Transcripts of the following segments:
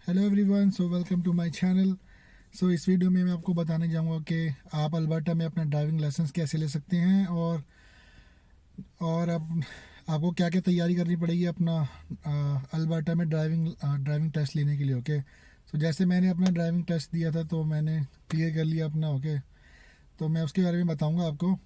Hello everyone, so welcome to my channel. So इस video में मैं आपको बताने जाऊंगा कि आप अल्बर्टा में अपना ड्राइविंग लाइसेंस कैसे ले सकते हैं और अब आपको क्या क्या तैयारी करनी पड़ेगी अपना अल्बर्टा में ड्राइविंग टेस्ट लेने के लिए। ओके, सो जैसे मैंने अपना ड्राइविंग टेस्ट दिया था तो मैंने क्लियर कर लिया अपना। ओके, तो मैं उसके बारे में बताऊंगा आपको।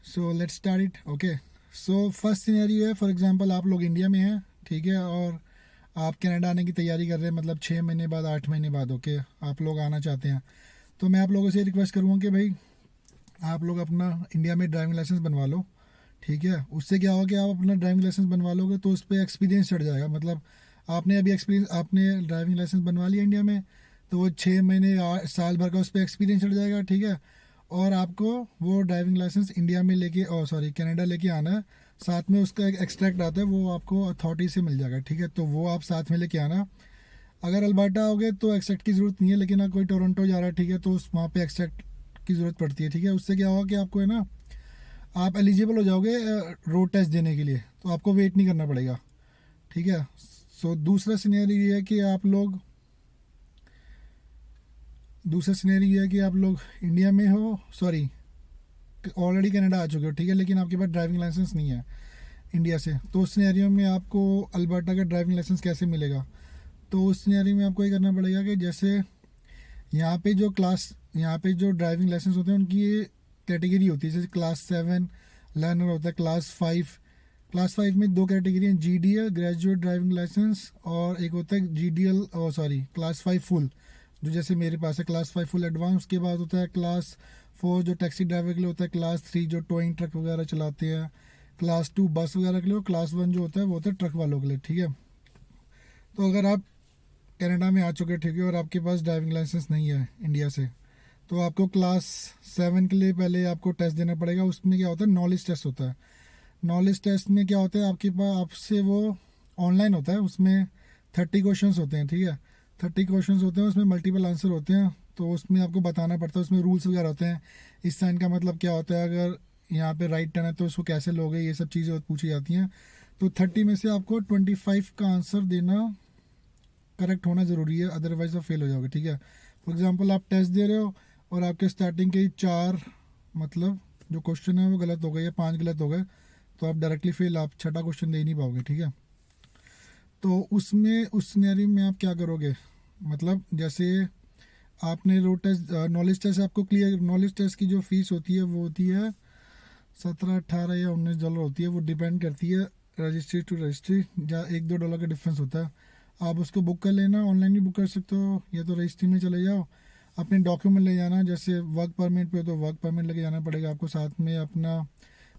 So let's start it. Okay, so first scenario है, फॉर एग्जांपल आप लोग इंडिया में हैं, ठीक है, और आप कनाडा आने की तैयारी कर रहे हैं, मतलब 6 महीने बाद 8 महीने बाद। ओके, आप लोग आना चाहते हैं, तो मैं आप लोगों से रिक्वेस्ट करूँगा कि भाई आप लोग अपना इंडिया में ड्राइविंग लाइसेंस बनवा लो। ठीक है, उससे क्या होगा कि आप अपना ड्राइविंग लाइसेंस बनवा लोगे तो उस पर एक्सपीरियंस चढ़ जाएगा। मतलब आपने अभी एक्सपीरियंस, आपने ड्राइविंग लाइसेंस बनवा लिया इंडिया में, तो वो 6 महीने साल भर का उस पर एक्सपीरियंस चढ़ जाएगा। ठीक है, और आपको वो ड्राइविंग लाइसेंस इंडिया में लेके, और सॉरी कनाडा लेके आना है। साथ में उसका एक एक्सट्रैक्ट आता है, वो आपको अथॉरिटी से मिल जाएगा। ठीक है, तो वो आप साथ में लेके आना। अगर अल्बर्टा आओगे तो एक्सट्रैक्ट की ज़रूरत नहीं है, लेकिन अगर कोई टोरंटो जा रहा है, ठीक है, तो उस वहाँ पे एक्सट्रैक्ट की ज़रूरत पड़ती है। ठीक है, उससे क्या होगा कि आपको है ना, आप एलिजिबल हो जाओगे रोड टेस्ट देने के लिए, तो आपको वेट नहीं करना पड़ेगा। ठीक है, सो दूसरा सिनेरियो ये है कि आप लोग इंडिया में हो, सॉरी ऑलरेडी कनाडा आ चुके हो, ठीक है, लेकिन आपके पास ड्राइविंग लाइसेंस नहीं है इंडिया से। तो उस सिनेरियो में आपको अल्बर्टा का ड्राइविंग लाइसेंस कैसे मिलेगा? तो उस सिनेरियो में आपको ये करना पड़ेगा कि जैसे यहाँ पे जो ड्राइविंग लाइसेंस होते हैं उनकी ये कैटेगरी होती है। जैसे क्लास 7 लर्नर होता है, क्लास 5 में दो कैटेगरी हैं, GDL ग्रेजुएट ड्राइविंग लाइसेंस, और एक होता है GDL, सॉरी क्लास 5 फुल, जो जैसे मेरे पास है क्लास 5 फुल एडवांस। उसके बाद होता है क्लास 4 जो टैक्सी ड्राइवर के लिए होता है, क्लास 3 जो टोइंग ट्रक वगैरह चलाते हैं, क्लास 2 बस वगैरह के लिए, और क्लास 1 जो होता है वो होता है ट्रक वालों के लिए। ठीक है, तो अगर आप कनाडा में आ चुके हैं, ठीक है, और आपके पास ड्राइविंग लाइसेंस नहीं है इंडिया से, तो आपको क्लास 7 के लिए पहले आपको टेस्ट देना पड़ेगा। उसमें क्या होता है, नॉलेज टेस्ट होता है। नॉलेज टेस्ट में क्या होता है, आपके पास आपसे वो ऑनलाइन होता है, उसमें 30 क्वेश्चंस होते हैं। ठीक है, 30 क्वेश्चंस होते हैं, उसमें मल्टीपल आंसर होते हैं, तो उसमें आपको बताना पड़ता है। उसमें रूल्स वगैरह होते हैं, इस साइन का मतलब क्या होता है, अगर यहाँ पे राइट टर्न है तो उसको कैसे लोगे, ये सब चीज़ें पूछी जाती हैं। तो 30 में से आपको 25 का आंसर देना, करेक्ट होना ज़रूरी है, अदरवाइज आप फेल हो जाओगे। ठीक है, फॉर एग्जांपल आप टेस्ट दे रहे हो और आपके स्टार्टिंग के ही 4 मतलब जो क्वेश्चन है वो गलत हो गए या 5 गलत हो गए, तो आप डायरेक्टली फेल, आप छठा क्वेश्चन दे ही नहीं पाओगे। ठीक है, तो उसमें उस सिनेरियो में आप क्या करोगे, मतलब जैसे आपने रोड टेस्ट, नॉलेज टेस्ट आपको क्लियर, नॉलेज टेस्ट की जो फीस होती है वो होती है 17 18 या 19 डॉलर होती है। वो डिपेंड करती है रजिस्ट्री टू रजिस्ट्री, जहाँ $1 2 का डिफरेंस होता है। आप उसको बुक कर लेना, ऑनलाइन भी बुक कर सकते हो, या तो रजिस्ट्री में चले जाओ, अपने डॉक्यूमेंट ले जाना। जैसे वर्क परमिट पे हो तो वर्क परमिट लेके जाना पड़ेगा आपको, साथ में अपना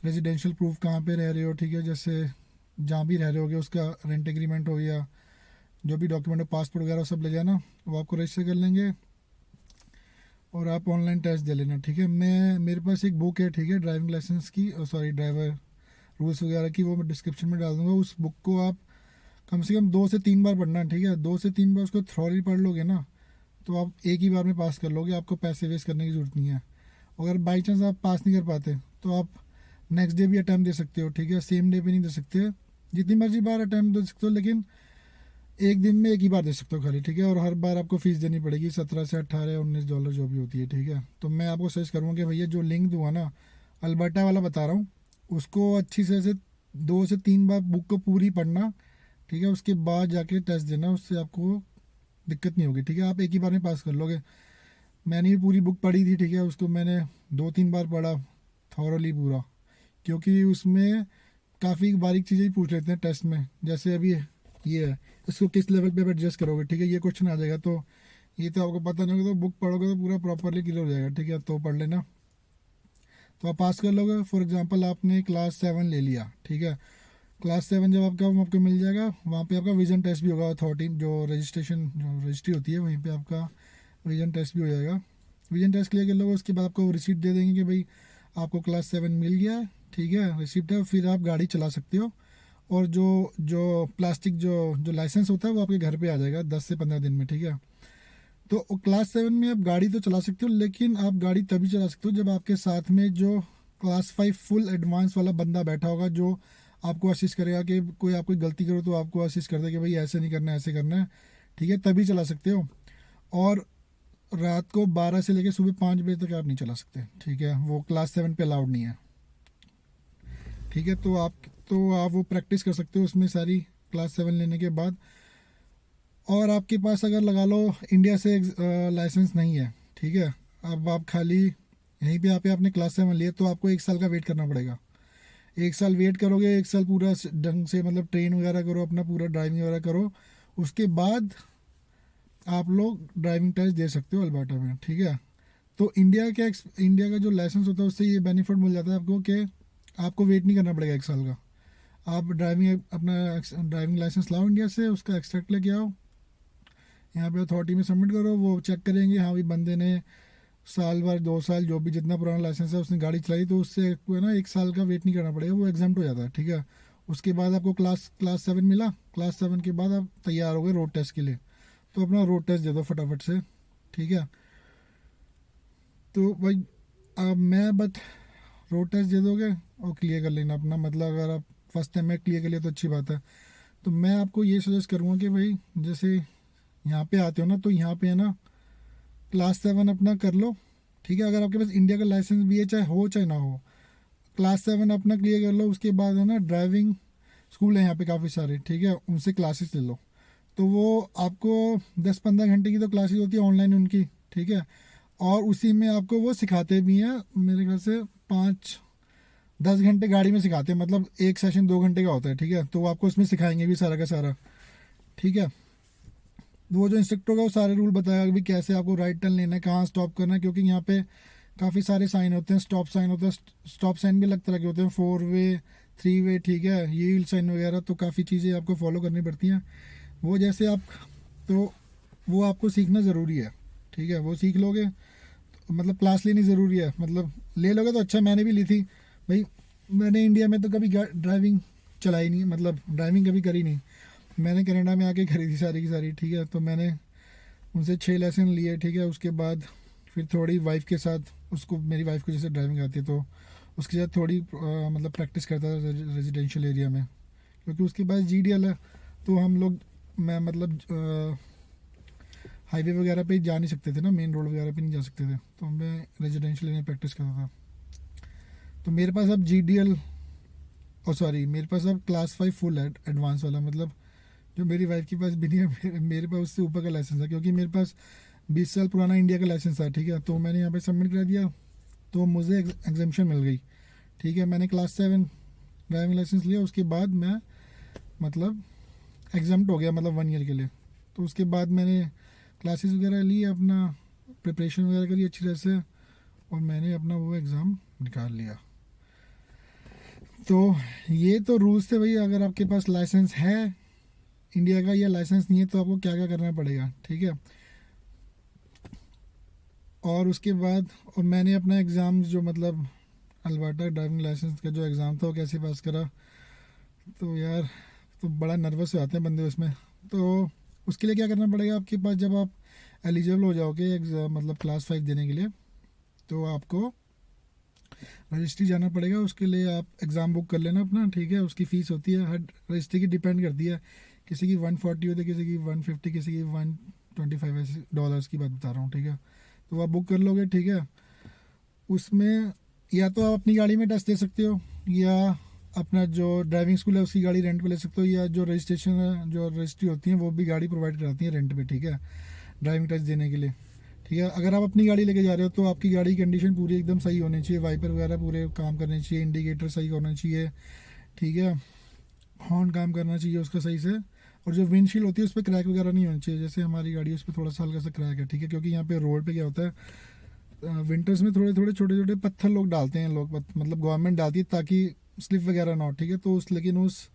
रेजिडेंशियल प्रूफ कहाँ पे रह रहे हो, ठीक है, जैसे जहाँ भी रह रहे होगे उसका रेंट एग्रीमेंट हो या जो भी डॉक्यूमेंट हो, पासपोर्ट वगैरह सब ले जाना, वो आपको रजिस्टर कर लेंगे और आप ऑनलाइन टेस्ट दे लेना। ठीक है, मेरे पास एक बुक है, ठीक है, ड्राइविंग लाइसेंस की, सॉरी ड्राइवर रूल्स वगैरह की, वो मैं डिस्क्रिप्शन में डाल दूंगा। उस बुक को आप कम से कम 2 से 3 बार पढ़ना। ठीक है, 2 से 3 बार उसको थ्रोली पढ़ लोगे ना, तो आप एक ही बार में पास कर लोगे, आपको पैसे वेस्ट करने की ज़रूरत नहीं है। अगर बाई चांस आप पास नहीं कर पाते तो आप नेक्स्ट डे भी अटैम्प्ट दे सकते हो। ठीक है, सेम डे पे नहीं दे सकते, जितनी मर्जी बार अटैम्प्ट दे सकते हो, लेकिन एक दिन में एक ही बार दे सकते हो खाली। ठीक है, और हर बार आपको फ़ीस देनी पड़ेगी 17 से 18 19 डॉलर जो भी होती है। ठीक है, तो मैं आपको सजेस्ट करूँगा कि भैया जो लिंक दूँगा ना, अल्बर्टा वाला बता रहा हूँ, उसको अच्छी से 2 से 3 बार बुक को पूरी पढ़ना। ठीक है, उसके बाद जाके टेस्ट देना, उससे आपको दिक्कत नहीं होगी। ठीक है, आप एक ही बार में पास कर लोगे। मैंने भी पूरी बुक पढ़ी थी, ठीक है, उसको मैंने 2 3 बार पढ़ा थॉरली पूरा, क्योंकि उसमें काफ़ी बारीक चीज़ें ही पूछ लेते हैं टेस्ट में। जैसे अभी ये है, इसको किस लेवल पे आप एडजस्ट करोगे, ठीक है, ये क्वेश्चन आ जाएगा, तो ये तो आपको पता नहीं होगा, तो बुक पढ़ोगे तो पूरा प्रॉपरली क्लियर हो जाएगा। ठीक है, तो पढ़ लेना, तो आप पास कर लोगे। फॉर एग्जांपल आपने क्लास 7 ले लिया, ठीक है, क्लास 7 जब आपको मिल जाएगा, वहाँ पे आपका विजन टेस्ट भी होगा, 13 जो रजिस्ट्री होती है वहीं पे आपका विजन टेस्ट भी हो जाएगा। विजन टेस्ट क्लियर कर लोगे, उसके बाद आपको रिसीप्ट दे देंगे कि भाई आपको क्लास 7 मिल गया है। ठीक है, रिसीप्ट है, फिर आप गाड़ी चला सकते हो। और जो जो प्लास्टिक जो जो लाइसेंस होता है वो आपके घर पे आ जाएगा 10 से 15 दिन में। ठीक है, तो क्लास 7 में आप गाड़ी तो चला सकते हो, लेकिन आप गाड़ी तभी चला सकते हो जब आपके साथ में जो क्लास 5 फुल एडवांस वाला बंदा बैठा होगा, जो आपको असिस्ट करेगा कि कोई आप कोई गलती करो तो आपको असिस्ट कर दे कि भाई ऐसे नहीं करना है, ऐसे करना है। ठीक है, तभी चला सकते हो। और रात को 12 से लेकर सुबह 5 बजे तक आप नहीं चला सकते, ठीक है, वो क्लास 7 पे अलाउड नहीं है। ठीक है, तो आप वो प्रैक्टिस कर सकते हो उसमें सारी, क्लास 7 लेने के बाद। और आपके पास अगर लगा लो इंडिया से लाइसेंस नहीं है, ठीक है, अब आप खाली यहीं पे आपने क्लास 7 लिया, तो आपको 1 साल का वेट करना पड़ेगा। 1 साल वेट करोगे, 1 साल पूरा ढंग से मतलब ट्रेन वगैरह करो, अपना पूरा ड्राइविंग वगैरह करो, उसके बाद आप लोग ड्राइविंग टेस्ट दे सकते हो अल्बर्टा में, ठीक है। तो इंडिया का जो लाइसेंस होता है उससे ये बेनिफिट मिल जाता है आपको कि आपको वेट नहीं करना पड़ेगा 1 साल का। आप अपना ड्राइविंग लाइसेंस लाओ इंडिया से, उसका एक्सट्रैक्ट लेके आओ, यहाँ पे अथॉरिटी में सबमिट करो, वो चेक करेंगे हाँ भाई बंदे ने साल भर 2 साल जो भी जितना पुराना लाइसेंस है उसने गाड़ी चलाई, तो उससे आपको है ना 1 साल का वेट नहीं करना पड़ेगा, वो एग्जाम्प्ट हो जाता है, ठीक है। उसके बाद आपको क्लास 7 मिला, क्लास 7 के बाद आप तैयार हो गए रोड टेस्ट के लिए, तो अपना रोड टेस्ट दे दो फटाफट से, ठीक है। तो भाई अब मैं बट रोड टेस्ट दे दोगे और क्लियर कर लेना अपना, मतलब अगर आप फर्स्ट टाइम में क्लियर कर लिया तो अच्छी बात है। तो मैं आपको ये सजेस्ट करूँगा कि भाई जैसे यहाँ पे आते हो ना, तो यहाँ पे है ना क्लास 7 अपना कर लो, ठीक है। अगर आपके पास इंडिया का लाइसेंस भी है, चाहे ना हो, क्लास 7 अपना क्लियर कर लो, उसके बाद है ना ड्राइविंग स्कूल है यहाँ पे काफ़ी सारे, ठीक है, उनसे क्लासेस ले लो। तो वो आपको 10-15 घंटे की तो क्लासेस होती है ऑनलाइन उनकी, ठीक है। और उसी में आपको वो सिखाते भी हैं, मेरे ख्याल से 5-10 घंटे गाड़ी में सिखाते हैं, मतलब एक सेशन 2 घंटे का होता है, ठीक है। तो वो आपको उसमें सिखाएंगे भी सारा का सारा, ठीक है। वो जो इंस्ट्रक्टर होगा वो सारे रूल बताएगा कि भी कैसे आपको राइट टर्न लेना है, कहाँ स्टॉप करना है, क्योंकि यहाँ पे काफ़ी सारे साइन होते हैं, स्टॉप साइन होता है, स्टॉप साइन भी अलग तरह के होते हैं, 4 वे 3 वे, ठीक है, यील्ड साइन वगैरह, तो काफ़ी चीज़ें आपको फॉलो करनी पड़ती हैं। वो जैसे आप, तो वो आपको सीखना ज़रूरी है, ठीक है, वो सीख लोगे तो मतलब क्लास लेनी ज़रूरी है, मतलब ले लोगे तो अच्छा। मैंने भी ली थी भाई, मैंने इंडिया में तो कभी ड्राइविंग चलाई नहीं, मतलब ड्राइविंग कभी करी नहीं, मैंने कनाडा में आके खरीदी सारी की सारी, ठीक है। तो मैंने उनसे 6 लेसन लिए, ठीक है। उसके बाद फिर थोड़ी वाइफ के साथ, उसको मेरी वाइफ को जैसे ड्राइविंग आती है तो उसके साथ थोड़ी मतलब प्रैक्टिस करता था रेजिडेंशियल एरिया में, क्योंकि उसके पास GDL है, तो हम लोग मैं मतलब हाईवे वगैरह पे जा नहीं सकते थे ना, मेन रोड वगैरह पे नहीं जा सकते थे, तो मैं रेजिडेंशियल एरिया में प्रैक्टिस करता था। तो मेरे पास अब GDL, और सॉरी मेरे पास अब क्लास 5 फुल है, एडवांस वाला, मतलब जो मेरी वाइफ के पास भी नहीं है, मेरे पास उससे ऊपर का लाइसेंस है, क्योंकि मेरे पास 20 साल पुराना इंडिया का लाइसेंस था, ठीक है। तो मैंने यहाँ पे सबमिट कर दिया, तो मुझे एग्जामेशन मिल गई, ठीक है। मैंने क्लास 7 ड्राइविंग लाइसेंस लिया, उसके बाद मैं मतलब एग्जाम्प्ट हो गया, मतलब 1 ईयर के लिए। तो उसके बाद मैंने क्लासेस वगैरह ली, अपना प्रिपरेशन वगैरह करी अच्छी तरह से, और मैंने अपना वो एग्ज़ाम निकाल लिया। तो ये तो रूल्स थे भाई, अगर आपके पास लाइसेंस है इंडिया का या लाइसेंस नहीं है तो आपको क्या क्या करना पड़ेगा, ठीक है। और उसके बाद और मैंने अपना एग्ज़ाम जो मतलब अल्बर्टा ड्राइविंग लाइसेंस का जो एग्ज़ाम था वो कैसे पास करा, तो यार तो बड़ा नर्वस हो जाते हैं बंदे उसमें। तो उसके लिए क्या करना पड़ेगा आपके पास, जब आप एलिजिबल हो जाओगे एग्ज़ाम मतलब क्लास 5 देने के लिए, तो आपको रजिस्ट्री जाना पड़ेगा। उसके लिए आप एग्ज़ाम बुक कर लेना अपना, ठीक है। उसकी फ़ीस होती है, हर रजिस्ट्री की डिपेंड करती है, किसी की 140 होती है, किसी की 150, किसी की 125, ऐसे डॉलर्स की बात बता रहा हूँ, ठीक है। तो आप बुक कर लोगे, ठीक है। उसमें या तो आप अपनी गाड़ी में टेस्ट दे सकते हो, या अपना जो ड्राइविंग स्कूल है उसकी गाड़ी रेंट पे ले सकते हो, या जो रजिस्ट्रेशन है जो रजिस्ट्री होती है वो भी गाड़ी प्रोवाइड कराती है रेंट पे, ठीक है, ड्राइविंग टेस्ट देने के लिए, ठीक है। अगर आप अपनी गाड़ी लेके जा रहे हो तो आपकी गाड़ी की कंडीशन पूरी एकदम सही होनी चाहिए, वाइपर वगैरह पूरे काम करने चाहिए, इंडिकेटर सही होना चाहिए, ठीक है, हॉर्न काम करना चाहिए उसका सही से, और जो विंडशील्ड होती है उस पर क्रैक वगैरह नहीं होनी चाहिए, जैसे हमारी गाड़ी उस पर थोड़ा सा हल्का सा क्रैक है, ठीक है। क्योंकि यहाँ पे रोड पे क्या होता है, विंटर्स में थोड़े थोड़े छोटे छोटे पत्थर लोग डालते हैं, लोग मतलब गवर्नमेंट डालती है ताकि स्लिप वगैरह ना हो, ठीक है। तो उस लेकिन उस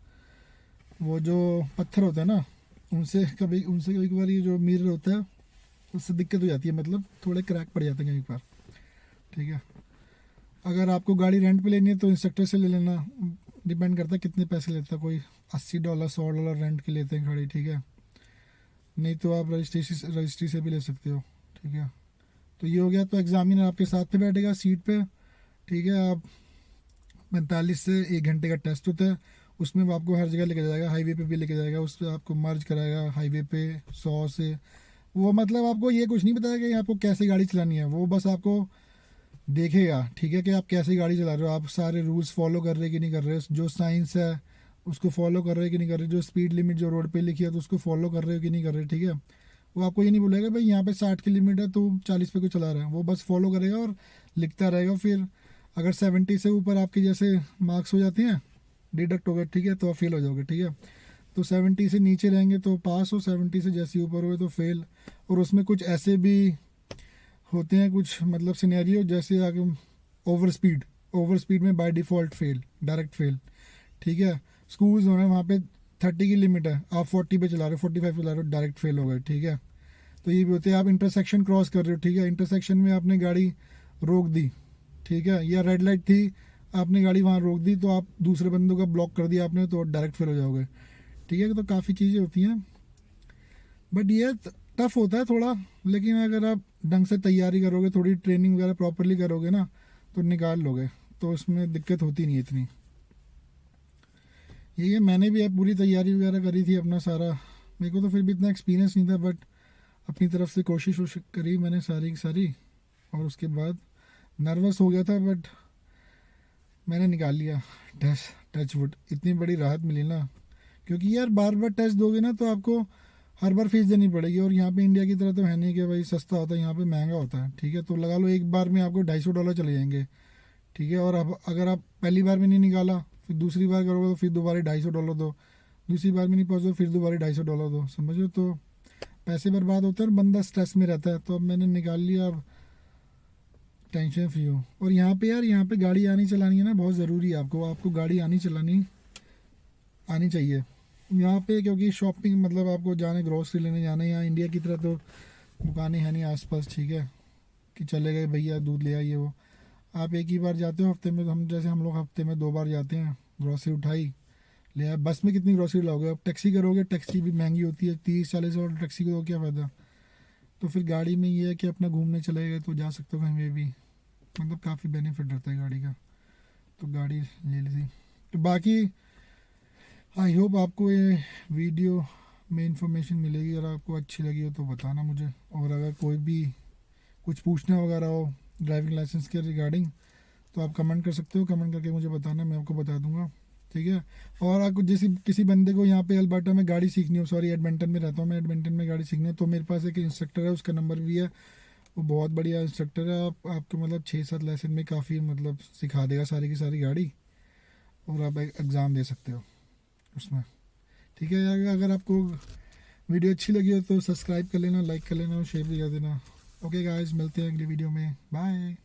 वो जो पत्थर होता है ना, उनसे कभी कभार ये जो मिरर होता है उससे दिक्कत हो जाती है, मतलब थोड़े क्रैक पड़ जाते हैं कई बार, ठीक है। अगर आपको गाड़ी रेंट पे लेनी है तो इंस्ट्रक्टर से ले लेना, डिपेंड करता है कितने पैसे लेता है, कोई $80 $100 रेंट के लेते हैं गाड़ी, ठीक है। नहीं तो आप रजिस्ट्री से भी ले सकते हो, ठीक है। तो ये हो गया। तो एग्जामिनर आपके साथ में बैठेगा सीट पे, ठीक है। आप 45 से 1 घंटे का टेस्ट होता है, उसमें वो आपको हर जगह लेके जाएगा, हाईवे पे भी लेके जाएगा, उससे आपको मर्ज कराएगा हाईवे पे 100 से। वो मतलब आपको ये कुछ नहीं बताएगा कि आपको कैसे गाड़ी चलानी है, वो बस आपको देखेगा, ठीक है, कि आप कैसे गाड़ी चला रहे हो, आप सारे रूल्स फॉलो कर रहे कि नहीं कर रहे हो, जो साइंस है उसको फॉलो कर रहे हो कि नहीं कर रहे, जो स्पीड लिमिट जो रोड पे लिखी है तो उसको फॉलो कर रहे हो कि नहीं कर रहे, ठीक है। वो आपको ये नहीं बोलेगा भाई यहाँ पे 60 की लिमिट है तो 40 पे क्यों चला रहा है, वो बस फॉलो करेगा और लिखता रहेगा। फिर अगर 70 से ऊपर आपके जैसे मार्क्स हो जाते हैं, डिडक्ट हो गए, ठीक है, तो आप फेल हो जाओगे, ठीक है। तो 70 से नीचे रहेंगे तो पास हो, 70 से जैसे ऊपर हुए तो फेल। और उसमें कुछ ऐसे भी होते हैं कुछ मतलब सिनेरियो, जैसे आगे ओवर स्पीड में by default fail, direct fail, ठीक है। स्कूल्स हो रहे हैं वहाँ पे 30 की लिमिट है, आप 40 पे चला रहे हो, 45 चला रहे हो, डायरेक्ट फेल हो गए, ठीक है। तो ये भी होते हैं, आप इंटरसेक्शन क्रॉस कर रहे हो, ठीक है, इंटरसेक्शन में आपने गाड़ी रोक दी, ठीक है, या रेड लाइट थी आपने गाड़ी वहाँ रोक दी तो आप दूसरे बंदों का ब्लॉक कर दिया आपने तो डायरेक्ट फेल हो जाओगे, ठीक है। तो काफ़ी चीज़ें होती हैं, बट ये टफ होता है थोड़ा, लेकिन अगर आप ढंग से तैयारी करोगे, थोड़ी ट्रेनिंग वगैरह प्रॉपरली करोगे ना तो निकाल लोगे, तो उसमें दिक्कत होती नहीं इतनी। यही है, मैंने भी अब पूरी तैयारी वगैरह करी थी अपना सारा, मेरे को तो फिर भी इतना एक्सपीरियंस नहीं था, बट अपनी तरफ से कोशिश करी मैंने सारी की सारी, और उसके बाद नर्वस हो गया था बट मैंने निकाल लिया टेस्ट, टच वुड, इतनी बड़ी राहत मिली ना, क्योंकि यार बार बार टेस्ट दोगे ना तो आपको हर बार फीस देनी पड़ेगी, और यहाँ पे इंडिया की तरह तो है नहीं कि भाई सस्ता होता है, यहाँ पे महंगा होता है, ठीक है। तो लगा लो एक बार में आपको $250 चले जाएंगे, ठीक है। और अब अगर आप पहली बार में नहीं निकाला, फिर दूसरी बार करोगे तो फिर दोबारा $250 दो, दूसरी बार में नहीं पहुँचो फिर दोबारा $250 दो, समझो, तो पैसे बर्बाद होते हैं और बंदा स्ट्रेस में रहता है। तो अब मैंने निकाल लिया, अब टेंशन फ्री हो। और यहाँ पे यार, यहाँ पे गाड़ी आनी चलानी है ना बहुत ज़रूरी है, आपको आपको गाड़ी आनी चलानी आनी चाहिए यहाँ पे, क्योंकि शॉपिंग मतलब आपको जाने ग्रोसरी लेने जाना है, यहाँ इंडिया की तरह तो दुकानें हैं नहीं आसपास, ठीक है, कि चले गए भैया दूध ले आइए, वो आप एक ही बार जाते हो हफ्ते में, हम जैसे हम लोग हफ्ते में 2 बार जाते हैं, ग्रोसरी उठाई ले आए। बस में कितनी ग्रोसरी लाओगे, अब टैक्सी करोगे, टैक्सी भी महंगी होती है, 30-40 और टैक्सी को क्या फ़ायदा। तो फिर गाड़ी में ये है कि अपना घूमने चले गए तो जा सकते हो कहीं पे भी, मतलब काफ़ी बेनिफिट रहता है गाड़ी का, तो गाड़ी ले ली थी। तो बाकी आई होप आपको ये वीडियो में इंफॉर्मेशन मिलेगी, अगर आपको अच्छी लगी हो तो बताना मुझे, और अगर कोई भी कुछ पूछना वगैरह हो ड्राइविंग लाइसेंस के रिगार्डिंग तो आप कमेंट कर सकते हो, कमेंट करके मुझे बताना, मैं आपको बता दूंगा, ठीक है। और आपको जैसे किसी बंदे को यहाँ पे अल्बर्टा में गाड़ी सीखनी हो, सॉरी एडमिंटन में रहता हूँ मैं, एडमिंटन में गाड़ी सीखनी हो तो मेरे पास एक इंस्ट्रक्टर है, उसका नंबर भी है, वो बहुत बढ़िया इंस्ट्रक्टर है, आपको मतलब 6-7 लेसन में काफ़ी मतलब सिखा देगा सारी की सारी गाड़ी, और आप एग्ज़ाम दे सकते हो उसमें, ठीक है। अगर आपको वीडियो अच्छी लगी हो तो सब्सक्राइब कर लेना, लाइक कर लेना और शेयर भी कर देना। ओके गाइस, मिलते हैं अगली वीडियो में, बाय।